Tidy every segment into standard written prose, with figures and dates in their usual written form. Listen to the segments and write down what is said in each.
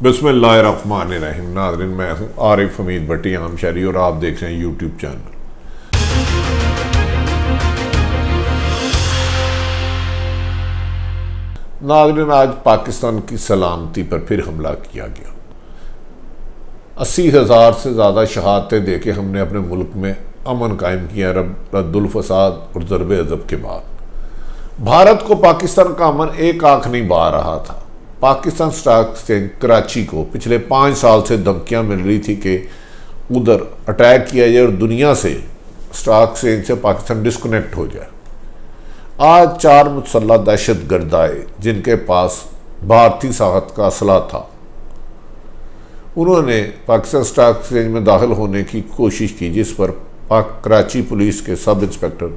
बिस्मिल्लाहिर्रहमानिर्रहीम। नाज़रीन, मैं हूँ आरिफ हमीद भट्टी आम शहरी और आप देख रहे हैं यूट्यूब चैनल। नाज़रीन, आज पाकिस्तान की सलामती पर फिर हमला किया गया। 80,000 से ज़्यादा शहादतें देके हमने अपने मुल्क में अमन कायम किया रद्दुल फसाद और ज़रबे अज़ब के बाद। भारत को पाकिस्तान का अमन एक आंख नहीं बहा रहा था। पाकिस्तान स्टॉक एक्सचेंज कराची को पिछले 5 साल से धमकियां मिल रही थी कि उधर अटैक किया जाए और दुनिया से स्टॉक एक्सचेंज से पाकिस्तान डिस्कनेक्ट हो जाए। आज 4 मुसल्लह दहशतगर्द आए जिनके पास भारतीय साहत का असला था। उन्होंने पाकिस्तान स्टॉक एक्सचेंज में दाखिल होने की कोशिश की, जिस पर कराची पुलिस के सब इंस्पेक्टर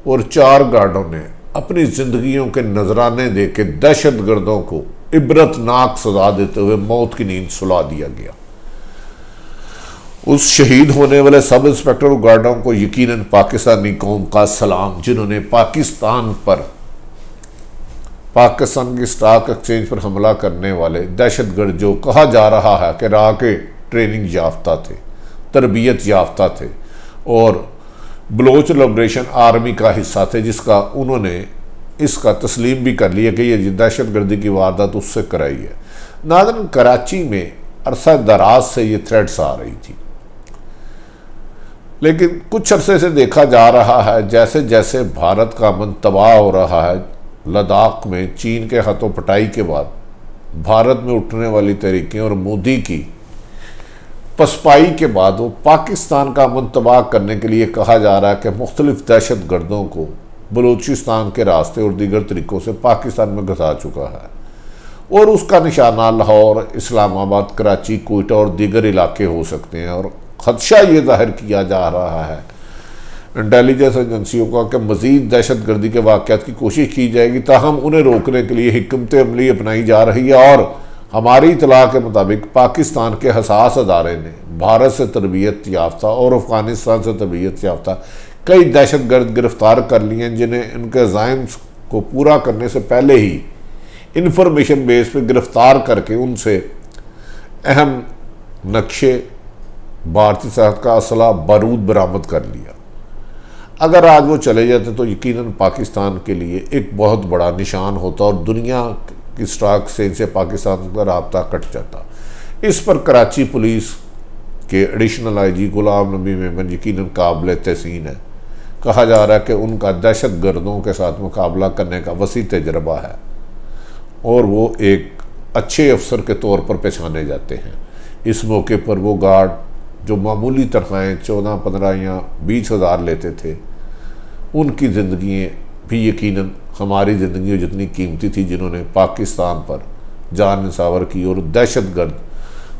और 4 गार्डों ने अपनी जिंदगियों के नजराने दे के दहशतगर्दों को इबरतनाक सजा देते हुए मौत की नींद सुला दिया गया। उस शहीद होने वाले सब इंस्पेक्टर और गार्डों को यकीनन पाकिस्तानी कौम का सलाम, जिन्होंने पाकिस्तान की स्टॉक एक्सचेंज पर हमला करने वाले दहशतगर्द, जो कहा जा रहा है कि राह के ट्रेनिंग याफ्ता थे, तरबियत याफ्ता थे और बलोच लिबरेशन आर्मी का हिस्सा थे, जिसका उन्होंने इसका तस्लीम भी कर लिया कि ये दहशतगर्दी की वारदात उससे कराई है। नाज़रीन, कराची में अरसा दराज से ये थ्रेट्स आ रही थी, लेकिन कुछ अरसे से देखा जा रहा है जैसे जैसे भारत का अमन तबाह हो रहा है। लद्दाख में चीन के हाथों पटाई के बाद भारत में उठने वाली तहरीकें और मोदी की पसपाई के बाद वो पाकिस्तान का अमन तबाह करने के लिए कहा जा रहा है कि मुख्तलिफ दहशतगर्दों को बलूचिस्तान के रास्ते और दीगर तरीक़ों से पाकिस्तान में घुसा चुका है और उसका निशाना लाहौर, इस्लामाबाद, कराची, कोयटा और दीगर इलाके हो सकते हैं। और खदशा ये जाहिर किया जा रहा है इंटेलिजेंस एजेंसियों का कि मज़ीद दहशतगर्दी के वाक़यात की कोशिश की जाएगी, ताहम उन्हें रोकने के लिए हिकमत अमली अपनाई जा रही है। और हमारी इतला के मुताबिक पाकिस्तान के हसास अदारे ने भारत से तरबियत याफ्ता और अफ़गानिस्तान से तरबियत याफ्ता कई दहशतगर्द गिरफ्तार कर लिए हैं, जिन्हें उनके अज़ाइम्स को पूरा करने से पहले ही इंफॉर्मेशन बेस पे गिरफ्तार करके उनसे अहम नक्शे, भारतीय साहत का असला, बारूद बरामद कर लिया। अगर आज वो चले जाते तो यकीनन पाकिस्तान के लिए एक बहुत बड़ा निशान होता और दुनिया की स्टॉक एक्सचेंज से पाकिस्तान का राब्ता कट जाता। इस पर कराची पुलिस के एडिशनल आईजी गुलाम नबी मेमन यकीनन काबिल तहसीन है। कहा जा रहा है कि उनका दहशतगर्दों के साथ मुकाबला करने का वसी तजर्बा है और वो एक अच्छे अफसर के तौर पर पहचाने जाते हैं। इस मौके पर वो गार्ड जो मामूली तनख्वाहें 14, 15 या 20 हज़ार लेते थे, उनकी ज़िंदगी भी यकीनन हमारी ज़िंदगी जितनी कीमती थी, जिन्होंने पाकिस्तान पर जान निसावर की और दहशतगर्द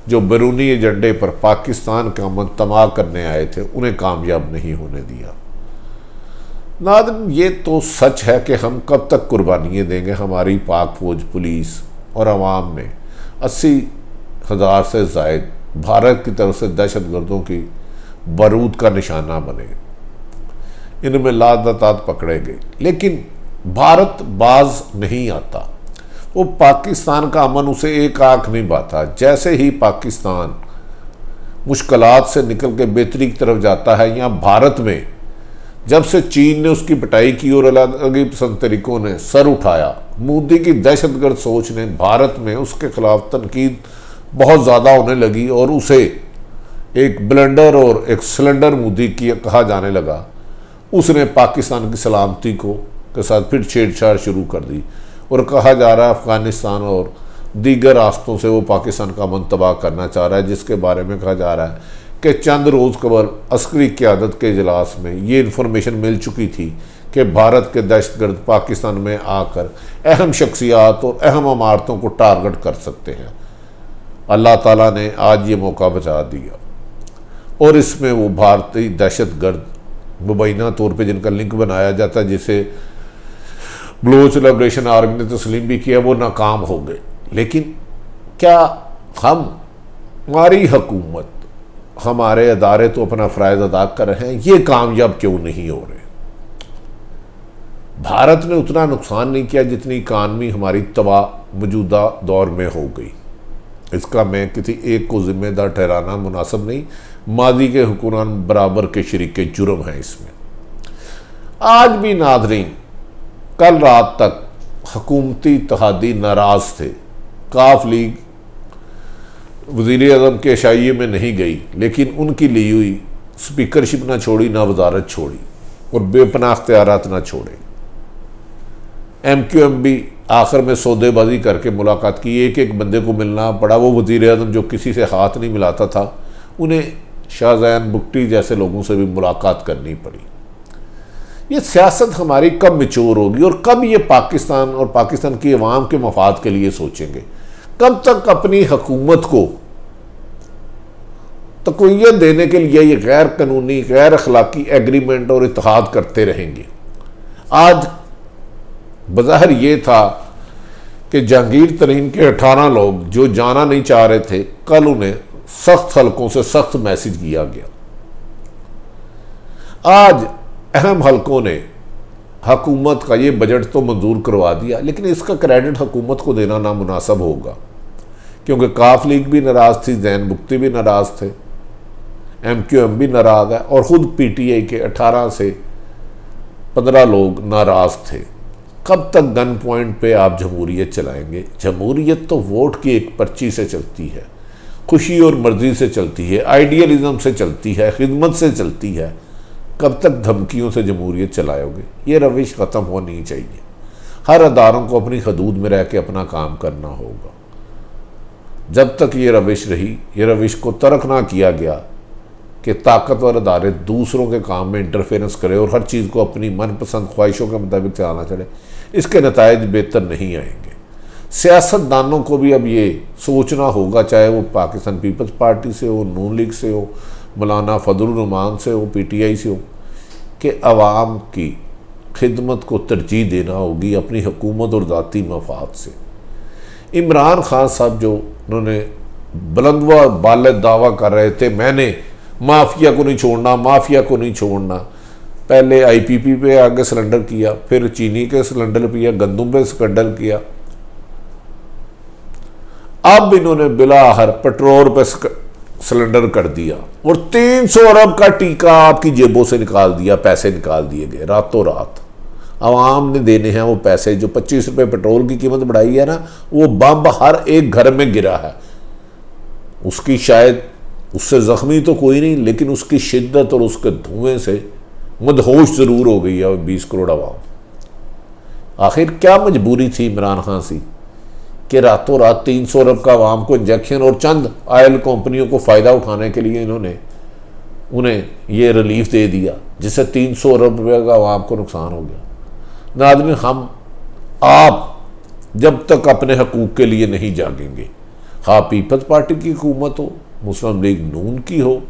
जो बैरूनी एजेंडे पर पाकिस्तान का अमन तबाह करने आए थे, उन्हें कामयाब नहीं होने दिया। नाज़रीन, ये तो सच है कि हम कब तक कुर्बानियाँ देंगे। हमारी पाक फौज, पुलिस और अवाम में 80,000 से ज़ायद भारत की तरफ से दहशतगर्दों की बारूद का निशाना बने, इनमें लादतात पकड़े गए, लेकिन भारत बाज नहीं आता। वो पाकिस्तान का अमन उसे एक आंख नहीं बाता। जैसे ही पाकिस्तान मुश्किलात से निकल के बेहतरी की तरफ जाता है, या भारत में जब से चीन ने उसकी पिटाई की और अलग पसंद तरीकों ने सर उठाया, मोदी की दहशतगर्द सोच ने भारत में उसके खिलाफ तनकीद बहुत ज़्यादा होने लगी और उसे एक ब्लेंडर और एक सिलेंडर मोदी की कहा जाने लगा। उसने पाकिस्तान की सलामती को के साथ फिर छेड़छाड़ शुरू कर दी और कहा जा रहा है अफ़गानिस्तान और दीगर रास्तों से वो पाकिस्तान का अमन तबाह करना चाह रहा है, जिसके बारे में कहा जा रहा है कि चंद रोज़ कबल अस्करी क़यादत के इजलास में ये इन्फॉर्मेशन मिल चुकी थी कि भारत के दहशतगर्द पाकिस्तान में आकर अहम शख्सियात और अहम इमारतों को टारगेट कर सकते हैं। अल्लाह ताला ने आज ये मौका बचा दिया और इसमें वो भारतीय दहशतगर्द मुबैना तौर पे जिनका लिंक बनाया जाता है, जिसे बलोच लिबरेशन आर्मी ने तस्लीम भी किया, वो नाकाम हो गए। लेकिन क्या हमारी हुकूमत, हमारे अदारे तो अपना फ़राइज़ अदा कर रहे हैं, ये कामयाब क्यों नहीं हो रहे? भारत ने उतना नुकसान नहीं किया जितनी इकानमी हमारी तबाह मौजूदा दौर में हो गई। इसका मैं किसी एक को जिम्मेदार ठहराना मुनासिब नहीं। मादी के हुक्मरान बराबर के शरीके जुर्म हैं इसमें। आज भी नाज़रीन, कल रात तक हुकूमती इत्तेहादी नाराज़ थे। काफ लीग वज़ीर आज़म के शाइये में नहीं गई, लेकिन उनकी ली हुई स्पीकरशिप ना छोड़ी, ना वजारत छोड़ी और बेपनाह इख्तियारात ना छोड़े। MQM भी आखिर में सौदेबाजी करके मुलाकात की। एक एक बंदे को मिलना पड़ा। वो वज़ीर आज़म जो किसी से हाथ नहीं मिलाता था, उन्हें शाहज़ैन बुगटी जैसे लोगों से भी मुलाकात करनी पड़ी। ये सियासत हमारी कब मैच्योर होगी और कब ये पाकिस्तान और पाकिस्तान की अवाम के मफाद के लिए सोचेंगे? कब तक अपनी हुकूमत को तक़वियत देने के लिए ये गैर कानूनी, गैर अखलाकी एग्रीमेंट और इत्तेहाद करते रहेंगे? आज बज़ाहिर ये था कि जहांगीर तरीन के 18 लोग जो जाना नहीं चाह रहे थे, कल उन्हें सख्त हलकों से सख्त मैसेज किया गया। आज अहम हलकों ने हुकूमत का ये बजट तो मंजूर करवा दिया, लेकिन इसका क्रेडिट हुकूमत को देना नामुनासिब होगा, क्योंकि काफ लीग भी नाराज़ थी, ज़ैन बुगटी भी नाराज़ थे, MQM भी नाराज़ है और ख़ुद PTI के 18 से 15 लोग नाराज़ थे। कब तक गन पॉइंट पे आप जमहूरियत चलाएंगे? जमहूरियत तो वोट की एक पर्ची से चलती है, खुशी और मर्जी से चलती है, आइडियलिज्म से चलती है, खिदमत से चलती है। कब तक धमकियों से जमहूरियत चलाओगे? ये रविश ख़त्म होनी चाहिए। हर अदारों को अपनी हदूद में रह के अपना काम करना होगा। जब तक ये रविश रही, ये रविश को तर्क ना किया गया कि ताकतवर अदारे दूसरों के काम में इंटरफेरेंस करें और हर चीज़ को अपनी मनपसंद ख्वाहिशों के मुताबिक चलाना चले, इसके नताइज बेहतर नहीं आएंगे। सियासतदानों को भी अब ये सोचना होगा, चाहे वो पाकिस्तान पीपल्स पार्टी से हो, नून लीग से हो, मौलाना फजलुर रहमान से हो, PTI से हो, कि अवाम की खिदमत को तरजीह देना होगी अपनी हुकूमत और ज़ाती मफाद से। इमरान खान साहब जो उन्होंने बुलंदवा बाले दावा कर रहे थे, मैंने माफिया को नहीं छोड़ना, माफिया को नहीं छोड़ना। पहले IPP पे आगे सिलेंडर किया, फिर चीनी के सिलेंडर किया, गंदम पे सिलेंडर किया, अब इन्होंने बिलाहर पेट्रोल पे सिलेंडर कर दिया और 300 अरब का टीका आपकी जेबों से निकाल दिया। पैसे निकाल दिए गए रातों रात। आवाम ने देने हैं वो पैसे। जो 25 रुपये पेट्रोल की कीमत बढ़ाई है ना, वो बम हर एक घर में गिरा है। उसकी शायद उससे ज़ख्मी तो कोई नहीं, लेकिन उसकी शिद्दत और उसके धुएं से मदहोश ज़रूर हो गई है 20 करोड़ आवाम। आखिर क्या मजबूरी थी इमरान खान सी कि रातों रात 300 अरब का आवाम को इंजेक्शन और चंद ऑयल कंपनियों को फ़ायदा उठाने के लिए इन्होंने उन्हें ये रिलीफ दे दिया, जिससे 300 अरब रुपये का आवाम को नुकसान हो गया। नाज़रीन, हम आप जब तक अपने हकूक़ के लिए नहीं जागेंगे, हाँ पीपल्स पार्टी की हुकूमत हो, मुस्लिम लीग नून की हो,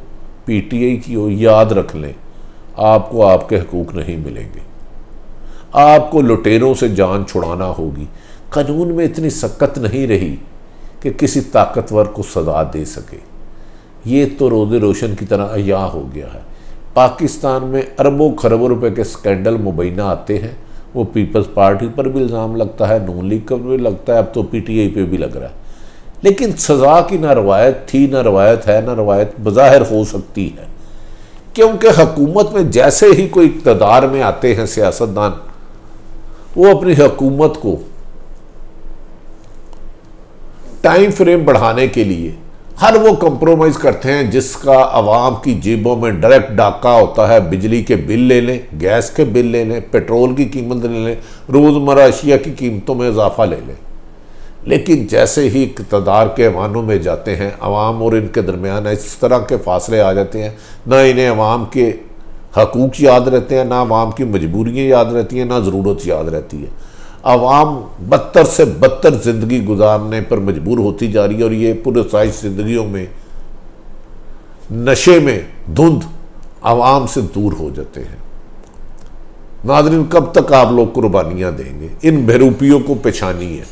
PTI की हो, याद रख लें आपको आपके हकूक़ नहीं मिलेंगे। आपको लुटेरों से जान छुड़ाना होगी। कानून में इतनी सख्त नहीं रही कि किसी ताकतवर को सज़ा दे सके। ये तो रोज़े रोशन की तरह अया हो गया है। पाकिस्तान में अरबों खरबों रुपए के स्कैंडल मुबैना आते हैं, वो पीपल्स पार्टी पर भी इल्ज़ाम लगता है, नून लीग पर भी लगता है, अब तो PTI पे भी लग रहा है। लेकिन सज़ा की ना रवायत थी, ना रवायत है, ना रवायत बज़ाहिर हो सकती है, क्योंकि हुकूमत में जैसे ही कोई इक़्तिदार में आते हैं सियासतदान, वो अपनी हुकूमत को टाइम फ्रेम बढ़ाने के लिए हर वो कंप्रोमाइज़ करते हैं जिसका आवाम की जेबों में डायरेक्ट डाका होता है। बिजली के बिल ले लें, गैस के बिल ले लें, पेट्रोल की कीमत ले लें, रोज़मर्रा अशिया की कीमतों में इजाफा ले लें। लेकिन जैसे ही इक़्तिदार के ऐवानों में जाते हैं, आवाम और इनके दरमियान इस तरह के फासले आ जाते हैं, ना इन्हें आवाम के हकूक़ याद रहते हैं, ना आवाम की मजबूरियाँ याद रहती हैं, ना ज़रूरत याद रहती है। आवाम बदतर से बदतर ज़िंदगी गुजारने पर मजबूर होती जा रही है और ये पुरसाइश ज़िंदगियों में नशे में धुंध आवाम से दूर हो जाते हैं। नाज़रीन, कब तक आप लोग कुर्बानियाँ देंगे? इन बेरूपियों को पहचानिए।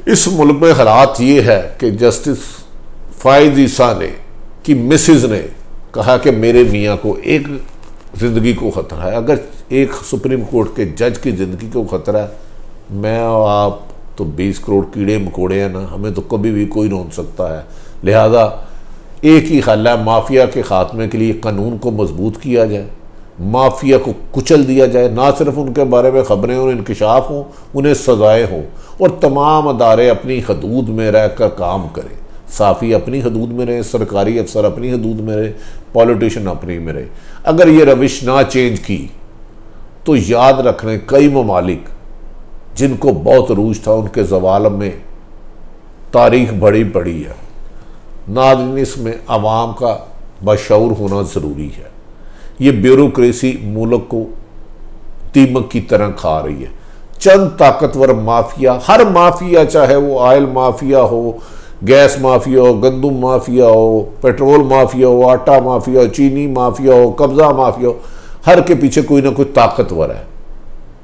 इस मुल्क में हालात ये है कि जस्टिस फायद ईसा ने की मिसिज ने कहा कि मेरे मियाँ को एक ज़िंदगी को ख़तरा है। अगर एक सुप्रीम कोर्ट के जज की ज़िंदगी को ख़तरा है, मैं और आप तो 20 करोड़ कीड़े मकोड़े हैं ना, हमें तो कभी भी कोई रोक सकता है। लिहाजा एक ही हल है, माफिया के खात्मे के लिए कानून को मजबूत किया जाए, माफिया को कुचल दिया जाए, ना सिर्फ उनके बारे में खबरें और इंकशाफ हों, उन्हें सजाएं हों, और तमाम अदारे अपनी हदूद में रहकर काम करें। साफ़ी अपनी हदूद में रहे, सरकारी अफसर अपनी हदूद में रहे, पॉलिटिशियन अपनी में रहे। अगर ये रविश ना चेंज की तो याद रखने कई ममालिक जिनको बहुत अरूज था उनके ज़वाल में तारीख बड़ी बड़ी है। नाज़रीन, इसमें आवाम का बशऊर होना ज़रूरी है। ये ब्यूरोक्रेसी मुल्क को दीमक की तरह खा रही है। चंद ताकतवर माफिया, हर माफिया चाहे वो ऑयल माफिया हो, गैस माफिया हो, गंदम माफिया हो, पेट्रोल माफिया हो, आटा माफिया हो, चीनी माफिया हो, कब्जा माफिया हो, हर के पीछे कोई ना कोई ताकतवर है।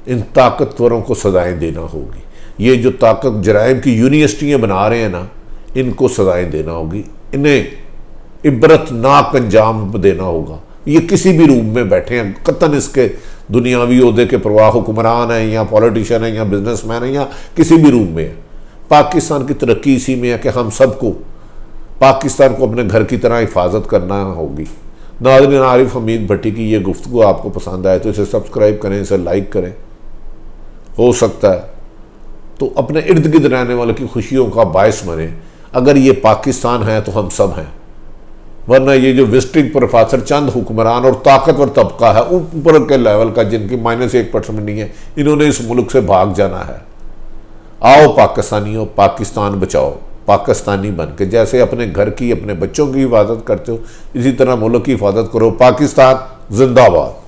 इन ताकतवरों को सजाएं देना होगी। ये जो ताकत जराइम की यूनिवर्सिटियाँ बना रहे हैं ना, इनको सजाएं देना होगी, इन्हें इबरतनाक अंजाम देना होगा। ये किसी भी रूम में बैठे हैं, कतन इसके दुनियावी ओहदे के प्रवाह हुक्मरान हैं या पॉलिटिशियन हैं या बिजनेसमैन हैं या किसी भी रूम में है। पाकिस्तान की तरक्की इसी में है कि हम सबको पाकिस्तान को अपने घर की तरह हिफाजत करना होगी। नाज़रीन, आरिफ हमीद भट्टी की ये गुफ्तगू आपको पसंद आए तो इसे सब्सक्राइब करें, इसे लाइक करें। हो सकता है तो अपने इर्द गिर्द रहने वालों की खुशियों का बायस बने। अगर ये पाकिस्तान है तो हम सब हैं, वरना ये जो विजिटिंग प्रोफेसर चंद हुक्मरान और ताकतवर तबका है ऊपर के लेवल का, जिनकी -1% नहीं है, इन्होंने इस मुल्क से भाग जाना है। आओ पाकिस्तानियों, पाकिस्तान बचाओ, पाकिस्तानी बन के जैसे अपने घर की, अपने बच्चों की हिफाजत करते हो, इसी तरह मुल्क की हिफाजत करो। पाकिस्तान जिंदाबाद।